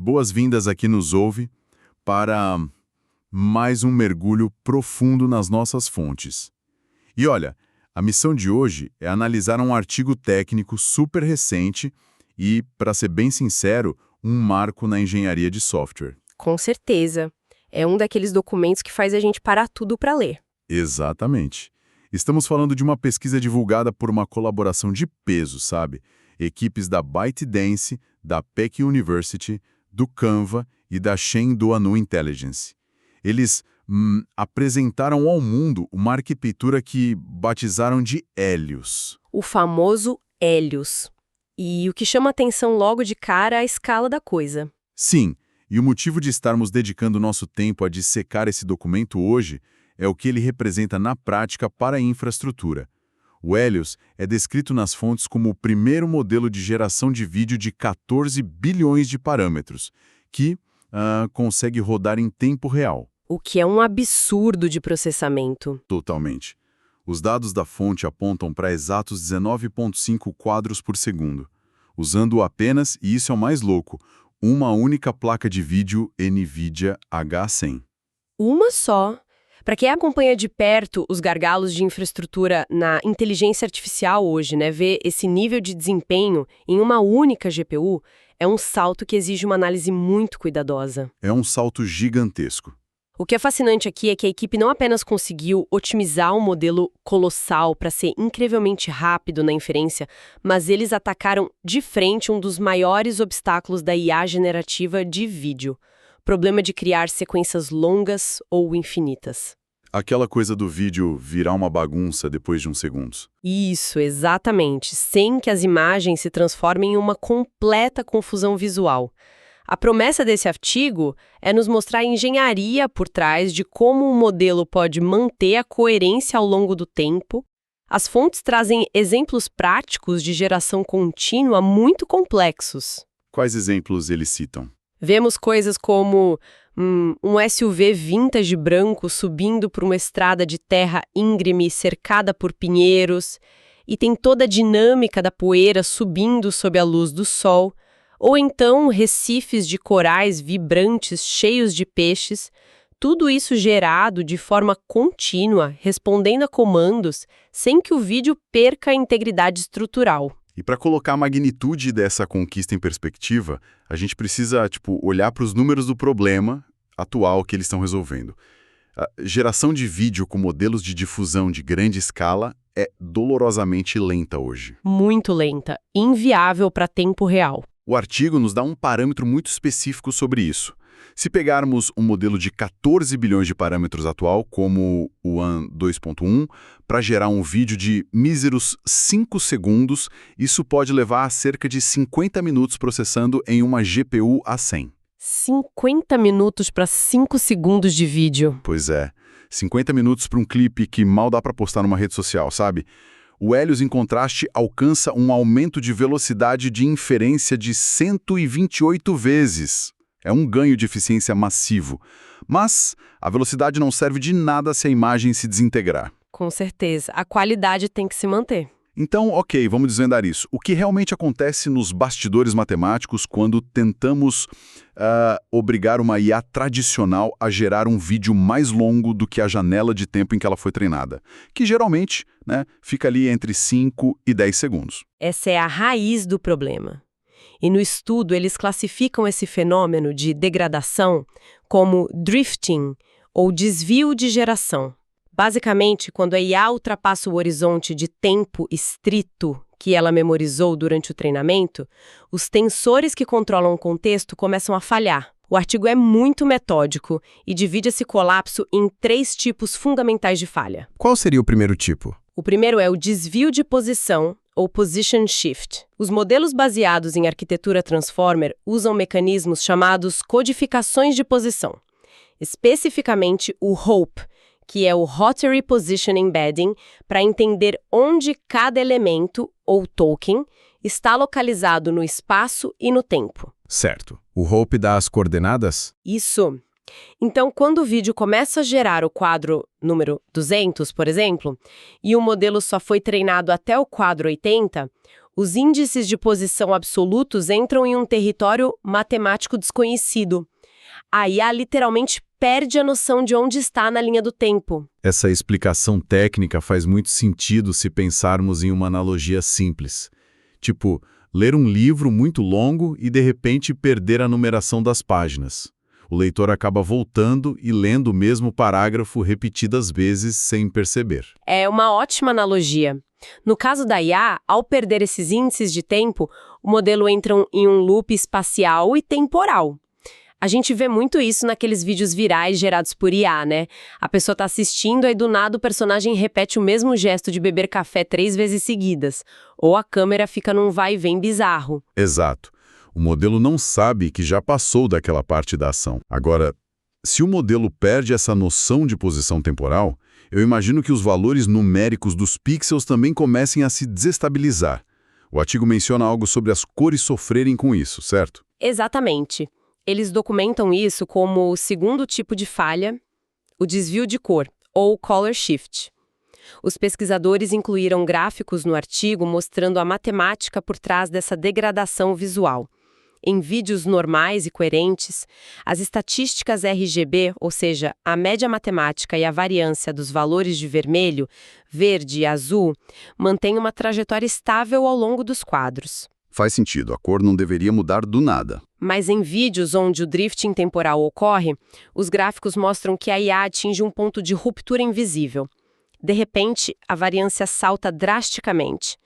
boas-vindas aqui nos Ouve para mais um mergulho profundo nas nossas fontes. E olha, a missão de hoje é analisar um artigo técnico super recente e, para ser bem sincero, um marco na engenharia de software. Com certeza. É um daqueles documentos que faz a gente parar tudo para ler. Exatamente. Estamos falando de uma pesquisa divulgada por uma colaboração de peso, sabe? Equipes da ByteDance, da Peck University, do Canva e da Shenhua Intelligence. Eles apresentaram ao mundo uma arquitetura que batizaram de Helios. O famoso Helios. E o que chama atenção logo de cara é a escala da coisa. Sim, e o motivo de estarmos dedicando nosso tempo a dissecar esse documento hoje é o que ele representa na prática para a infraestrutura. O Helios é descrito nas fontes como o primeiro modelo de geração de vídeo de 14 bilhões de parâmetros, que consegue rodar em tempo real. O que é um absurdo de processamento. Totalmente. Os dados da fonte apontam para exatos 19,5 quadros por segundo, usando apenas, e isso é o mais louco, uma única placa de vídeo NVIDIA H100. Uma só. Para quem acompanha de perto os gargalos de infraestrutura na inteligência artificial hoje, ver esse nível de desempenho em uma única GPU é um salto que exige uma análise muito cuidadosa. É um salto gigantesco. O que é fascinante aqui é que a equipe não apenas conseguiu otimizar um modelo colossal para ser incrivelmente rápido na inferência, mas eles atacaram de frente um dos maiores obstáculos da IA generativa de vídeo: o problema de criar sequências longas ou infinitas. Aquela coisa do vídeo virar uma bagunça depois de uns segundos. Isso, exatamente, sem que as imagens se transformem em uma completa confusão visual. A promessa desse artigo é nos mostrar a engenharia por trás de como o modelo pode manter a coerência ao longo do tempo. As fontes trazem exemplos práticos de geração contínua muito complexos. Quais exemplos eles citam? Vemos coisas como um SUV vintage branco subindo por uma estrada de terra íngreme cercada por pinheiros, e tem toda a dinâmica da poeira subindo sob a luz do sol. Ou então recifes de corais vibrantes cheios de peixes, tudo isso gerado de forma contínua, respondendo a comandos, sem que o vídeo perca a integridade estrutural. E para colocar a magnitude dessa conquista em perspectiva, a gente precisa olhar para os números do problema atual que eles estão resolvendo. A geração de vídeo com modelos de difusão de grande escala é dolorosamente lenta hoje. Muito lenta, inviável para tempo real. O artigo nos dá um parâmetro muito específico sobre isso. Se pegarmos um modelo de 14 bilhões de parâmetros atual, como o AN 2.1, para gerar um vídeo de míseros 5 segundos, isso pode levar a cerca de 50 minutos processando em uma GPU A100. 50 minutos para 5 segundos de vídeo. Pois é, 50 minutos para um clipe que mal dá para postar numa rede social, sabe? O Helios, em contraste, alcança um aumento de velocidade de inferência de 128 vezes. É um ganho de eficiência massivo. Mas a velocidade não serve de nada se a imagem se desintegrar. Com certeza. A qualidade tem que se manter. Então, ok, vamos desvendar isso. O que realmente acontece nos bastidores matemáticos quando tentamos obrigar uma IA tradicional a gerar um vídeo mais longo do que a janela de tempo em que ela foi treinada, que geralmente fica ali entre 5 e 10 segundos. Essa é a raiz do problema. E no estudo, eles classificam esse fenômeno de degradação como drifting, ou desvio de geração. Basicamente, quando a IA ultrapassa o horizonte de tempo estrito que ela memorizou durante o treinamento, os tensores que controlam o contexto começam a falhar. O artigo é muito metódico e divide esse colapso em 3 tipos fundamentais de falha. Qual seria o primeiro tipo? O primeiro é o desvio de posição, ou position shift. Os modelos baseados em arquitetura transformer usam mecanismos chamados codificações de posição, especificamente o HOPE, que é o Rotary Position Embedding, para entender onde cada elemento, ou token, está localizado no espaço e no tempo. Certo. O HOPE dá as coordenadas? Isso. Então, quando o vídeo começa a gerar o quadro número 200, por exemplo, e o modelo só foi treinado até o quadro 80, Os índices de posição absolutos entram em um território matemático desconhecido. A IA literalmente perde a noção de onde está na linha do tempo. Essa explicação técnica faz muito sentido se pensarmos em uma analogia simples. Tipo, ler um livro muito longo e de repente perder a numeração das páginas. O leitor acaba voltando e lendo o mesmo parágrafo repetidas vezes sem perceber. É uma ótima analogia. No caso da IA, ao perder esses índices de tempo, o modelo entra em um loop espacial e temporal. A gente vê muito isso naqueles vídeos virais gerados por IA, né? A pessoa está assistindo e do nada o personagem repete o mesmo gesto de beber café 3 vezes seguidas. Ou a câmera fica num vai e vem bizarro. Exato. O modelo não sabe que já passou daquela parte da ação. Agora, se o modelo perde essa noção de posição temporal, eu imagino que os valores numéricos dos pixels também comecem a se desestabilizar. O artigo menciona algo sobre as cores sofrerem com isso, certo? Exatamente. Eles documentam isso como o segundo tipo de falha, o desvio de cor, ou color shift. Os pesquisadores incluíram gráficos no artigo mostrando a matemática por trás dessa degradação visual. Em vídeos normais e coerentes, as estatísticas RGB, ou seja, a média matemática e a variância dos valores de vermelho, verde e azul, mantêm uma trajetória estável ao longo dos quadros. Faz sentido, a cor não deveria mudar do nada. Mas em vídeos onde o drifting temporal ocorre, os gráficos mostram que a IA atinge um ponto de ruptura invisível. De repente, a variância salta drasticamente.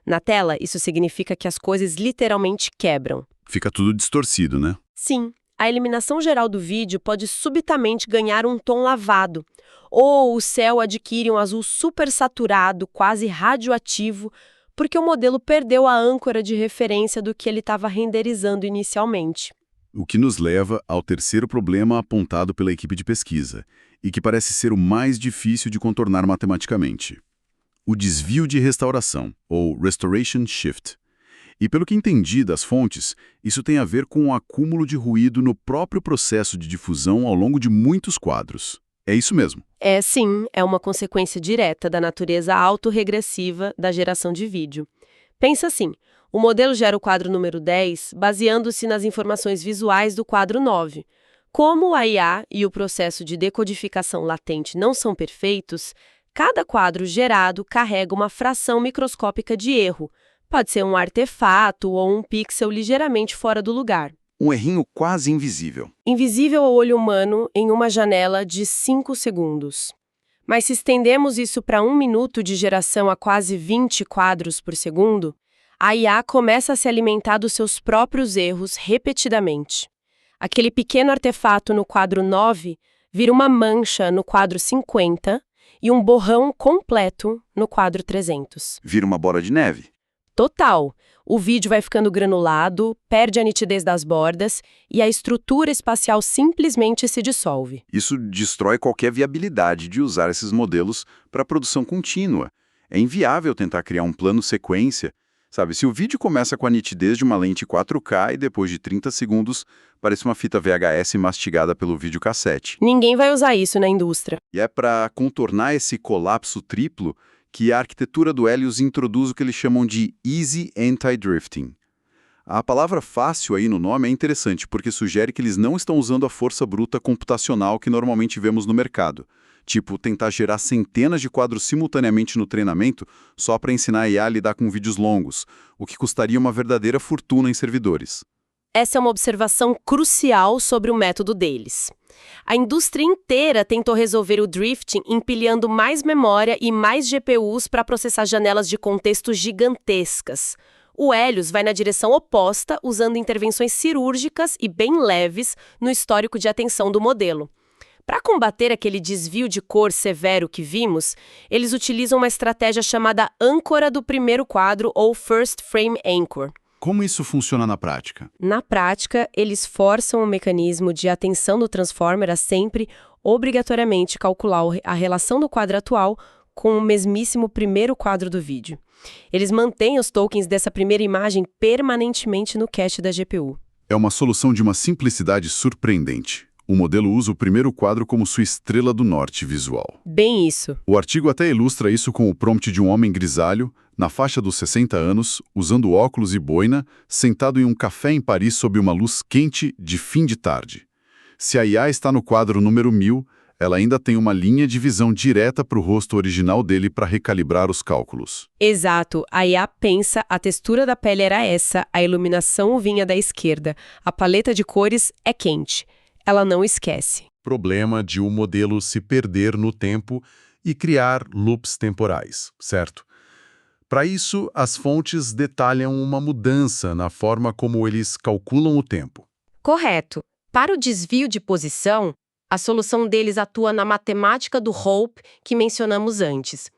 Na tela, isso significa que as coisas literalmente quebram. Fica tudo distorcido, né? Sim, a iluminação geral do vídeo pode subitamente ganhar um tom lavado, ou o céu adquire um azul supersaturado, quase radioativo, porque o modelo perdeu a âncora de referência do que ele estava renderizando inicialmente. O que nos leva ao terceiro problema apontado pela equipe de pesquisa, e que parece ser o mais difícil de contornar matematicamente. O desvio de restauração, ou Restoration Shift. E pelo que entendi das fontes, isso tem a ver com o acúmulo de ruído no próprio processo de difusão ao longo de muitos quadros. É isso mesmo? Sim, é uma consequência direta da natureza autorregressiva da geração de vídeo. Pensa assim, o modelo gera o quadro número 10 baseando-se nas informações visuais do quadro 9. Como a IA e o processo de decodificação latente não são perfeitos, cada quadro gerado carrega uma fração microscópica de erro. Pode ser um artefato ou um pixel ligeiramente fora do lugar. Um errinho quase invisível. Invisível ao olho humano em uma janela de 5 segundos. Mas se estendemos isso para 1 minuto de geração a quase 20 quadros por segundo, a IA começa a se alimentar dos seus próprios erros repetidamente. Aquele pequeno artefato no quadro 9 vira uma mancha no quadro 50 e um borrão completo no quadro 300. Vira uma bola de neve. Total. O vídeo vai ficando granulado, perde a nitidez das bordas e a estrutura espacial simplesmente se dissolve. Isso destrói qualquer viabilidade de usar esses modelos para produção contínua. É inviável tentar criar um plano sequência. Sabe, se o vídeo começa com a nitidez de uma lente 4K e depois de 30 segundos parece uma fita VHS mastigada pelo videocassete. Ninguém vai usar isso na indústria. E é para contornar esse colapso triplo que a arquitetura do Helios introduz o que eles chamam de Easy Anti-Drifting. A palavra fácil aí no nome é interessante, porque sugere que eles não estão usando a força bruta computacional que normalmente vemos no mercado. Tipo, tentar gerar centenas de quadros simultaneamente no treinamento só para ensinar a IA a lidar com vídeos longos, o que custaria uma verdadeira fortuna em servidores. Essa é uma observação crucial sobre o método deles. A indústria inteira tentou resolver o drifting empilhando mais memória e mais GPUs para processar janelas de contexto gigantescas. O Helios vai na direção oposta, usando intervenções cirúrgicas e bem leves no histórico de atenção do modelo. Para combater aquele desvio de cor severo que vimos, eles utilizam uma estratégia chamada âncora do primeiro quadro, ou First Frame Anchor. Como isso funciona na prática? Na prática, eles forçam o mecanismo de atenção do transformer a sempre, obrigatoriamente, calcular a relação do quadro atual com o mesmíssimo primeiro quadro do vídeo. Eles mantêm os tokens dessa primeira imagem permanentemente no cache da GPU. É uma solução de uma simplicidade surpreendente. O modelo usa o primeiro quadro como sua estrela do norte visual. Bem isso. O artigo até ilustra isso com o prompt de um homem grisalho, na faixa dos 60 anos, usando óculos e boina, sentado em um café em Paris sob uma luz quente de fim de tarde. Se a IA está no quadro número 1000, ela ainda tem uma linha de visão direta para o rosto original dele para recalibrar os cálculos. Exato. A IA pensa, a textura da pele era essa, a iluminação vinha da esquerda, a paleta de cores é quente. Ela não esquece. Problema de o modelo se perder no tempo e criar loops temporais, certo? Para isso, as fontes detalham uma mudança na forma como eles calculam o tempo. Correto. Para o desvio de posição, a solução deles atua na matemática do Hope que mencionamos antes.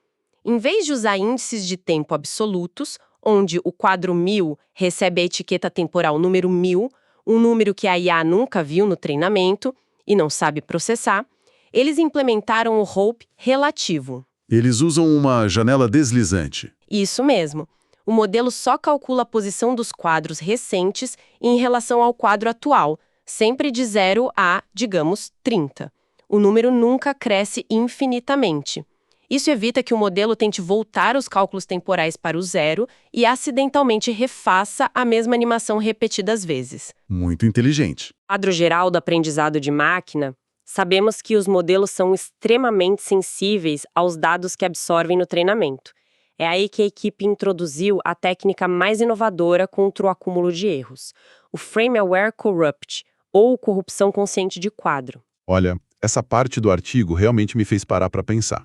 Em vez de usar índices de tempo absolutos, onde o quadro 1000 recebe a etiqueta temporal número 1000, um número que a IA nunca viu no treinamento e não sabe processar, eles implementaram o Hope relativo. Eles usam uma janela deslizante. Isso mesmo. O modelo só calcula a posição dos quadros recentes em relação ao quadro atual, sempre de 0 a, digamos, 30. O número nunca cresce infinitamente. Isso evita que o modelo tente voltar os cálculos temporais para o zero e acidentalmente refaça a mesma animação repetidas vezes. Muito inteligente. No quadro geral do aprendizado de máquina, sabemos que os modelos são extremamente sensíveis aos dados que absorvem no treinamento. É aí que a equipe introduziu a técnica mais inovadora contra o acúmulo de erros, o Frame Aware Corrupt, ou corrupção consciente de quadro. Olha, essa parte do artigo realmente me fez parar para pensar.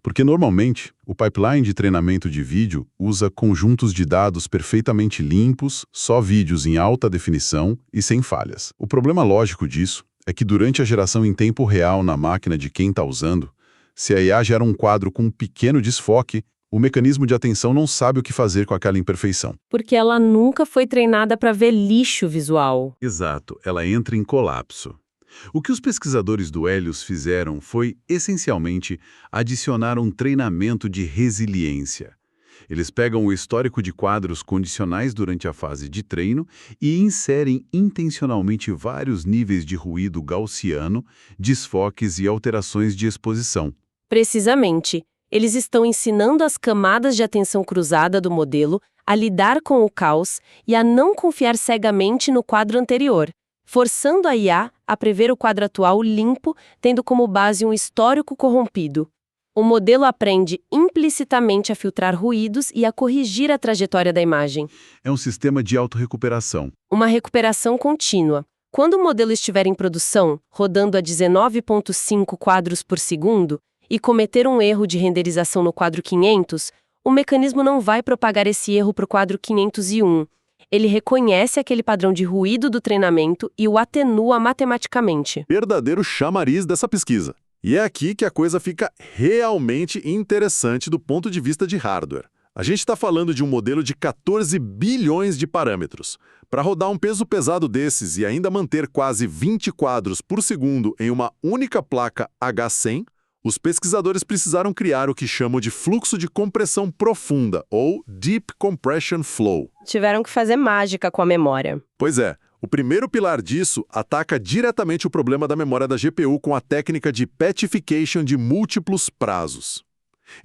Porque normalmente, o pipeline de treinamento de vídeo usa conjuntos de dados perfeitamente limpos, só vídeos em alta definição e sem falhas. O problema lógico disso é que durante a geração em tempo real na máquina de quem está usando, se a IA gera um quadro com um pequeno desfoque, o mecanismo de atenção não sabe o que fazer com aquela imperfeição. Porque ela nunca foi treinada para ver lixo visual. Exato, ela entra em colapso. O que os pesquisadores do Helios fizeram foi, essencialmente, adicionar um treinamento de resiliência. Eles pegam o histórico de quadros condicionais durante a fase de treino e inserem intencionalmente vários níveis de ruído gaussiano, desfoques e alterações de exposição. Precisamente. Eles estão ensinando as camadas de atenção cruzada do modelo a lidar com o caos e a não confiar cegamente no quadro anterior, forçando a IA a prever o quadro atual limpo, tendo como base um histórico corrompido. O modelo aprende implicitamente a filtrar ruídos e a corrigir a trajetória da imagem. É um sistema de autorrecuperação. Uma recuperação contínua. Quando o modelo estiver em produção, rodando a 19,5 quadros por segundo, e cometer um erro de renderização no quadro 500, o mecanismo não vai propagar esse erro para o quadro 501. Ele reconhece aquele padrão de ruído do treinamento e o atenua matematicamente. Verdadeiro chamariz dessa pesquisa. E é aqui que a coisa fica realmente interessante do ponto de vista de hardware. A gente está falando de um modelo de 14 bilhões de parâmetros. Para rodar um peso pesado desses e ainda manter quase 20 quadros por segundo em uma única placa H100, os pesquisadores precisaram criar o que chamam de fluxo de compressão profunda, ou Deep Compression Flow. Tiveram que fazer mágica com a memória. Pois é, o primeiro pilar disso ataca diretamente o problema da memória da GPU com a técnica de patchification de múltiplos prazos.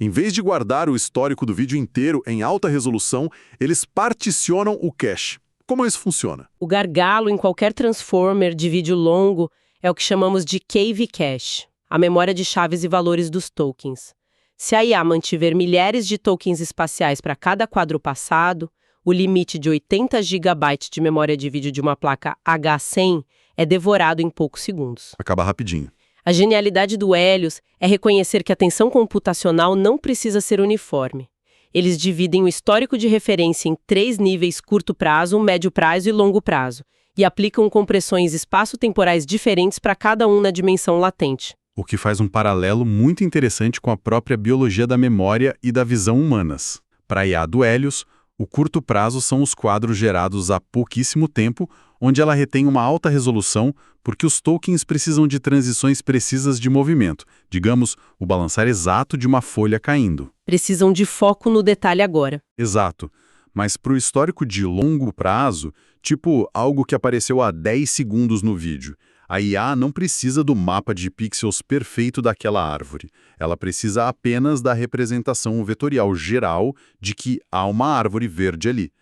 Em vez de guardar o histórico do vídeo inteiro em alta resolução, eles particionam o cache. Como isso funciona? O gargalo em qualquer transformer de vídeo longo é o que chamamos de KV Cache, a memória de chaves e valores dos tokens. Se a IA mantiver milhares de tokens espaciais para cada quadro passado, o limite de 80 GB de memória de vídeo de uma placa H100 é devorado em poucos segundos. Acaba rapidinho. A genialidade do Helios é reconhecer que a atenção computacional não precisa ser uniforme. Eles dividem o histórico de referência em 3 níveis: curto prazo, médio prazo e longo prazo, e aplicam compressões espaço-temporais diferentes para cada um na dimensão latente. O que faz um paralelo muito interessante com a própria biologia da memória e da visão humanas. Para a IA do Helios, o curto prazo são os quadros gerados há pouquíssimo tempo, onde ela retém uma alta resolução porque os tokens precisam de transições precisas de movimento, digamos, o balançar exato de uma folha caindo. Precisam de foco no detalhe agora. Exato. Mas para o histórico de longo prazo, tipo algo que apareceu há 10 segundos no vídeo, a IA não precisa do mapa de pixels perfeito daquela árvore. Ela precisa apenas da representação vetorial geral de que há uma árvore verde ali.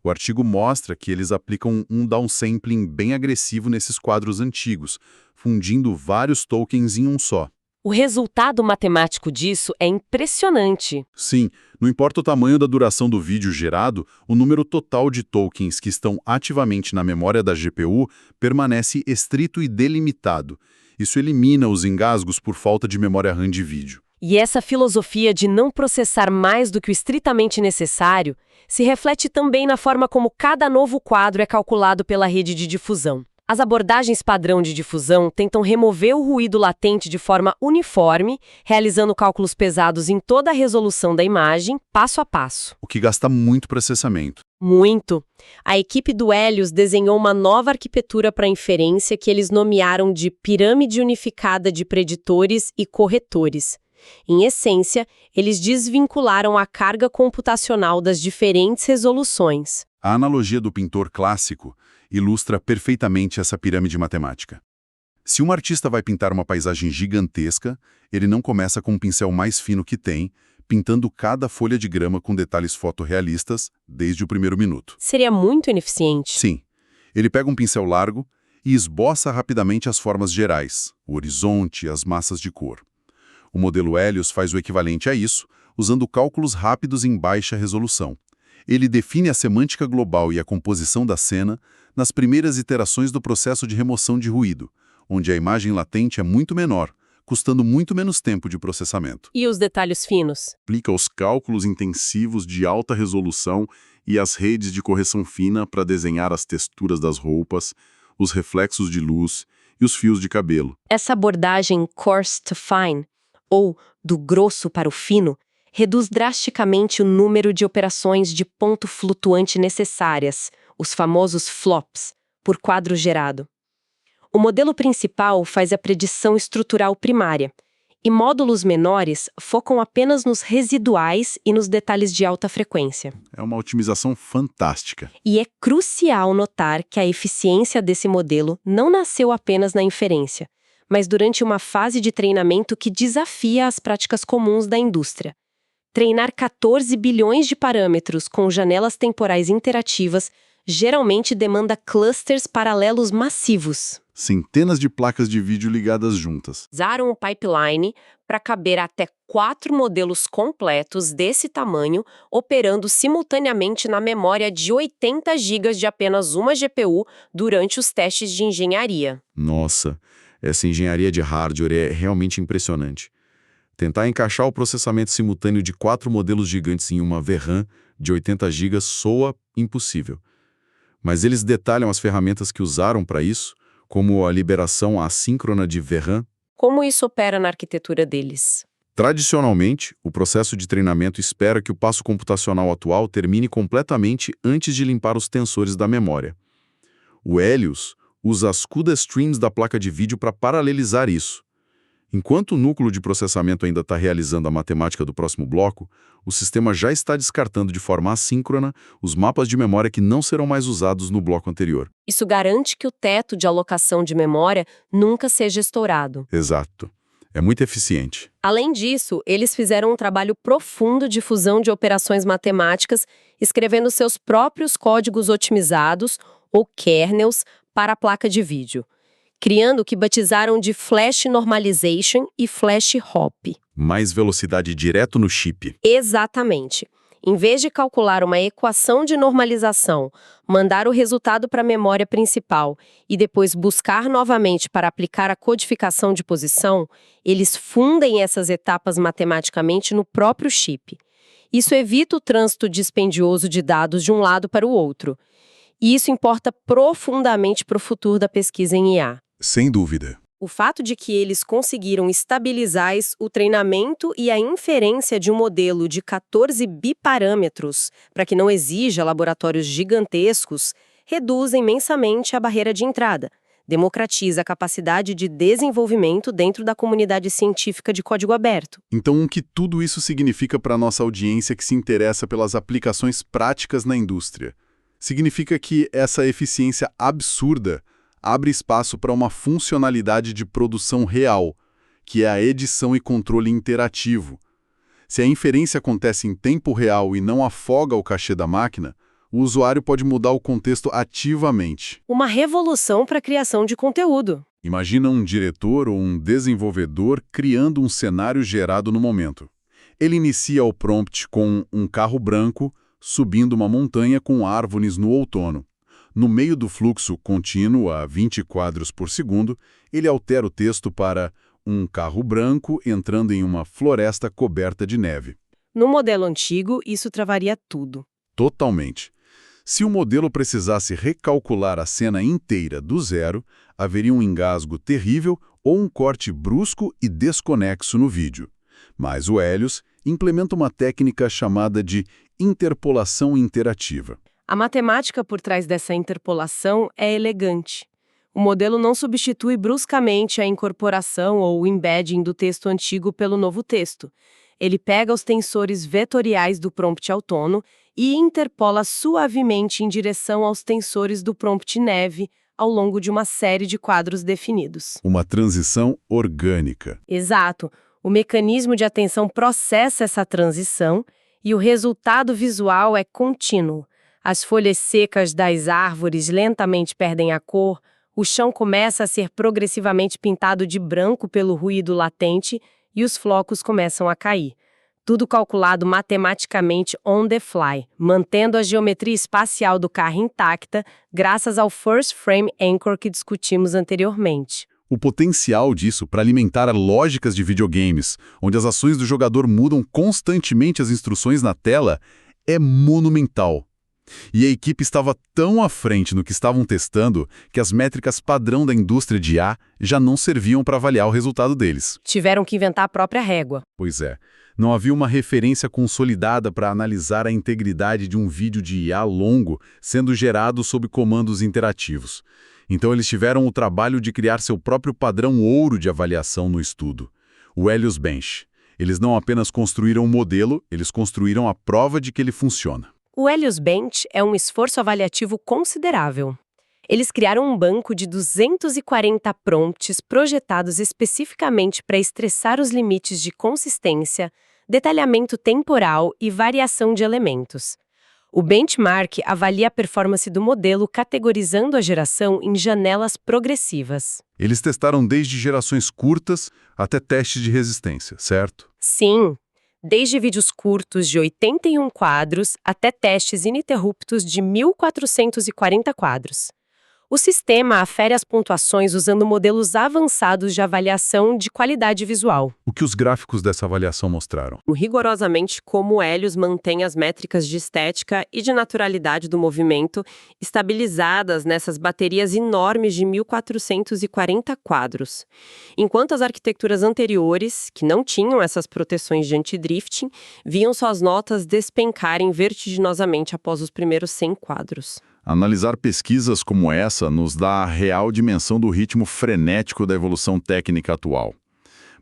O artigo mostra que eles aplicam um downsampling bem agressivo nesses quadros antigos, fundindo vários tokens em um só. O resultado matemático disso é impressionante. Sim, não importa o tamanho da duração do vídeo gerado, o número total de tokens que estão ativamente na memória da GPU permanece estrito e delimitado. Isso elimina os engasgos por falta de memória RAM de vídeo. E essa filosofia de não processar mais do que o estritamente necessário se reflete também na forma como cada novo quadro é calculado pela rede de difusão. As abordagens padrão de difusão tentam remover o ruído latente de forma uniforme, realizando cálculos pesados em toda a resolução da imagem, passo a passo. O que gasta muito processamento. Muito. A equipe do Helios desenhou uma nova arquitetura para inferência que eles nomearam de pirâmide unificada de preditores e corretores. Em essência, eles desvincularam a carga computacional das diferentes resoluções. A analogia do pintor clássico ilustra perfeitamente essa pirâmide matemática. Se um artista vai pintar uma paisagem gigantesca, ele não começa com um pincel mais fino que tem, pintando cada folha de grama com detalhes fotorrealistas desde o primeiro minuto. Seria muito ineficiente. Sim, ele pega um pincel largo e esboça rapidamente as formas gerais, o horizonte, as massas de cor. O modelo Helios faz o equivalente a isso, usando cálculos rápidos em baixa resolução. Ele define a semântica global e a composição da cena nas primeiras iterações do processo de remoção de ruído, onde a imagem latente é muito menor, custando muito menos tempo de processamento. E os detalhes finos? Aplica os cálculos intensivos de alta resolução e as redes de correção fina para desenhar as texturas das roupas, os reflexos de luz e os fios de cabelo. Essa abordagem coarse to fine, ou do grosso para o fino, reduz drasticamente o número de operações de ponto flutuante necessárias, os famosos flops, por quadro gerado. O modelo principal faz a predição estrutural primária, e módulos menores focam apenas nos residuais e nos detalhes de alta frequência. É uma otimização fantástica. E é crucial notar que a eficiência desse modelo não nasceu apenas na inferência, mas durante uma fase de treinamento que desafia as práticas comuns da indústria. Treinar 14 bilhões de parâmetros com janelas temporais interativas geralmente demanda clusters paralelos massivos. Centenas de placas de vídeo ligadas juntas. Usaram o pipeline para caber até 4 modelos completos desse tamanho, operando simultaneamente na memória de 80 GB de apenas uma GPU durante os testes de engenharia. Nossa, essa engenharia de hardware é realmente impressionante. Tentar encaixar o processamento simultâneo de 4 modelos gigantes em uma VRAM de 80 GB soa impossível. Mas eles detalham as ferramentas que usaram para isso, como a liberação assíncrona de VRAM. Como isso opera na arquitetura deles? Tradicionalmente, o processo de treinamento espera que o passo computacional atual termine completamente antes de limpar os tensores da memória. O Helios usa as CUDA streams da placa de vídeo para paralelizar isso. Enquanto o núcleo de processamento ainda está realizando a matemática do próximo bloco, o sistema já está descartando de forma assíncrona os mapas de memória que não serão mais usados no bloco anterior. Isso garante que o teto de alocação de memória nunca seja estourado. Exato. É muito eficiente. Além disso, eles fizeram um trabalho profundo de fusão de operações matemáticas, escrevendo seus próprios códigos otimizados, ou kernels, para a placa de vídeo, criando o que batizaram de Flash Normalization e Flash Hop. Mais velocidade direto no chip. Exatamente. Em vez de calcular uma equação de normalização, mandar o resultado para a memória principal e depois buscar novamente para aplicar a codificação de posição, eles fundem essas etapas matematicamente no próprio chip. Isso evita o trânsito dispendioso de dados de um lado para o outro. E isso importa profundamente para o futuro da pesquisa em IA. Sem dúvida. O fato de que eles conseguiram estabilizar o treinamento e a inferência de um modelo de 14 biparâmetros para que não exija laboratórios gigantescos reduz imensamente a barreira de entrada, democratiza a capacidade de desenvolvimento dentro da comunidade científica de código aberto. Então, o que tudo isso significa para a nossa audiência que se interessa pelas aplicações práticas na indústria? Significa que essa eficiência absurda abre espaço para uma funcionalidade de produção real, que é a edição e controle interativo. Se a inferência acontece em tempo real e não afoga o cachê da máquina, o usuário pode mudar o contexto ativamente. Uma revolução para a criação de conteúdo. Imagina um diretor ou um desenvolvedor criando um cenário gerado no momento. Ele inicia o prompt com um carro branco subindo uma montanha com árvores no outono. No meio do fluxo contínuo a 20 quadros por segundo, ele altera o texto para um carro branco entrando em uma floresta coberta de neve. No modelo antigo, isso travaria tudo. Totalmente. Se o modelo precisasse recalcular a cena inteira do zero, haveria um engasgo terrível ou um corte brusco e desconexo no vídeo. Mas o Helios implementa uma técnica chamada de interpolação interativa. A matemática por trás dessa interpolação é elegante. O modelo não substitui bruscamente a incorporação ou o embedding do texto antigo pelo novo texto. Ele pega os tensores vetoriais do prompt autônomo e interpola suavemente em direção aos tensores do prompt neve ao longo de uma série de quadros definidos. Uma transição orgânica. Exato. O mecanismo de atenção processa essa transição e o resultado visual é contínuo. As folhas secas das árvores lentamente perdem a cor, o chão começa a ser progressivamente pintado de branco pelo ruído latente e os flocos começam a cair. Tudo calculado matematicamente on the fly, mantendo a geometria espacial do carro intacta, graças ao First Frame Anchor que discutimos anteriormente. O potencial disso para alimentar lógicas de videogames, onde as ações do jogador mudam constantemente as instruções na tela, é monumental. E a equipe estava tão à frente no que estavam testando que as métricas padrão da indústria de IA já não serviam para avaliar o resultado deles. Tiveram que inventar a própria régua. Pois é, não havia uma referência consolidada para analisar a integridade de um vídeo de IA longo sendo gerado sob comandos interativos. Então eles tiveram o trabalho de criar seu próprio padrão ouro de avaliação no estudo, o Helios Bench. Eles não apenas construíram o modelo, eles construíram a prova de que ele funciona. O Helios Bench é um esforço avaliativo considerável. Eles criaram um banco de 240 prompts projetados especificamente para estressar os limites de consistência, detalhamento temporal e variação de elementos. O benchmark avalia a performance do modelo categorizando a geração em janelas progressivas. Eles testaram desde gerações curtas até testes de resistência, certo? Sim, desde vídeos curtos de 81 quadros até testes ininterruptos de 1.440 quadros. O sistema afere as pontuações usando modelos avançados de avaliação de qualidade visual. O que os gráficos dessa avaliação mostraram? Rigorosamente como o Helios mantém as métricas de estética e de naturalidade do movimento estabilizadas nessas baterias enormes de 1.440 quadros. Enquanto as arquiteturas anteriores, que não tinham essas proteções de anti-drifting, viam suas notas despencarem vertiginosamente após os primeiros 100 quadros. Analisar pesquisas como essa nos dá a real dimensão do ritmo frenético da evolução técnica atual.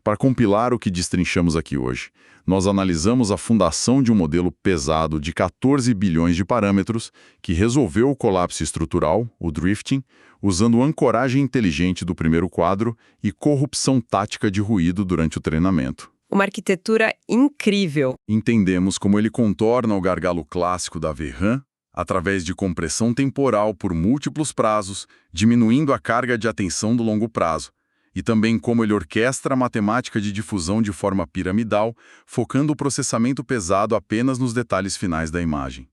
Para compilar o que destrinchamos aqui hoje, nós analisamos a fundação de um modelo pesado de 14 bilhões de parâmetros que resolveu o colapso estrutural, o drifting, usando ancoragem inteligente do primeiro quadro e corrupção tática de ruído durante o treinamento. Uma arquitetura incrível. Entendemos como ele contorna o gargalo clássico da VRAM através de compressão temporal por múltiplos prazos, diminuindo a carga de atenção do longo prazo, e também como ele orquestra a matemática de difusão de forma piramidal, focando o processamento pesado apenas nos detalhes finais da imagem.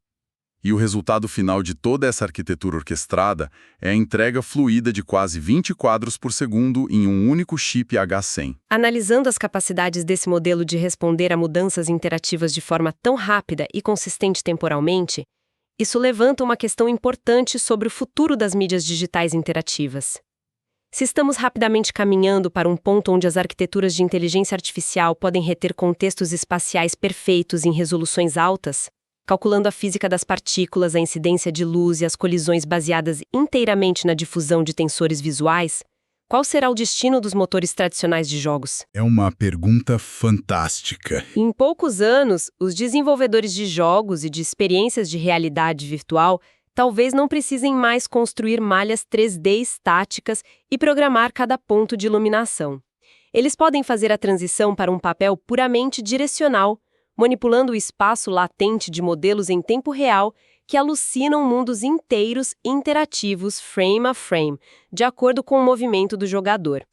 E o resultado final de toda essa arquitetura orquestrada é a entrega fluida de quase 20 quadros por segundo em um único chip H100. Analisando as capacidades desse modelo de responder a mudanças interativas de forma tão rápida e consistente temporalmente, isso levanta uma questão importante sobre o futuro das mídias digitais interativas. Se estamos rapidamente caminhando para um ponto onde as arquiteturas de inteligência artificial podem reter contextos espaciais perfeitos em resoluções altas, calculando a física das partículas, a incidência de luz e as colisões baseadas inteiramente na difusão de tensores visuais, qual será o destino dos motores tradicionais de jogos? É uma pergunta fantástica. Em poucos anos, os desenvolvedores de jogos e de experiências de realidade virtual talvez não precisem mais construir malhas 3D estáticas e programar cada ponto de iluminação. Eles podem fazer a transição para um papel puramente direcional, manipulando o espaço latente de modelos em tempo real que alucinam mundos inteiros interativos frame a frame, de acordo com o movimento do jogador.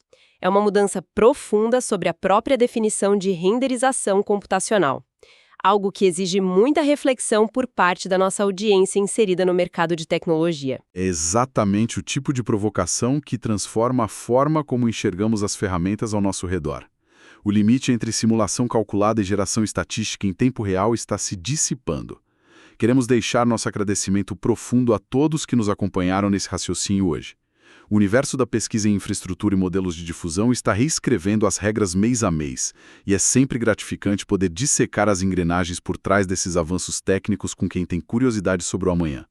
É uma mudança profunda sobre a própria definição de renderização computacional. Algo que exige muita reflexão por parte da nossa audiência inserida no mercado de tecnologia. É exatamente o tipo de provocação que transforma a forma como enxergamos as ferramentas ao nosso redor. O limite entre simulação calculada e geração estatística em tempo real está se dissipando. Queremos deixar nosso agradecimento profundo a todos que nos acompanharam nesse raciocínio hoje. O universo da pesquisa em infraestrutura e modelos de difusão está reescrevendo as regras mês a mês, e é sempre gratificante poder dissecar as engrenagens por trás desses avanços técnicos com quem tem curiosidade sobre o amanhã.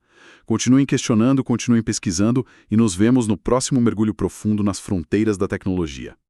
Continuem questionando, continuem pesquisando e nos vemos no próximo mergulho profundo nas fronteiras da tecnologia.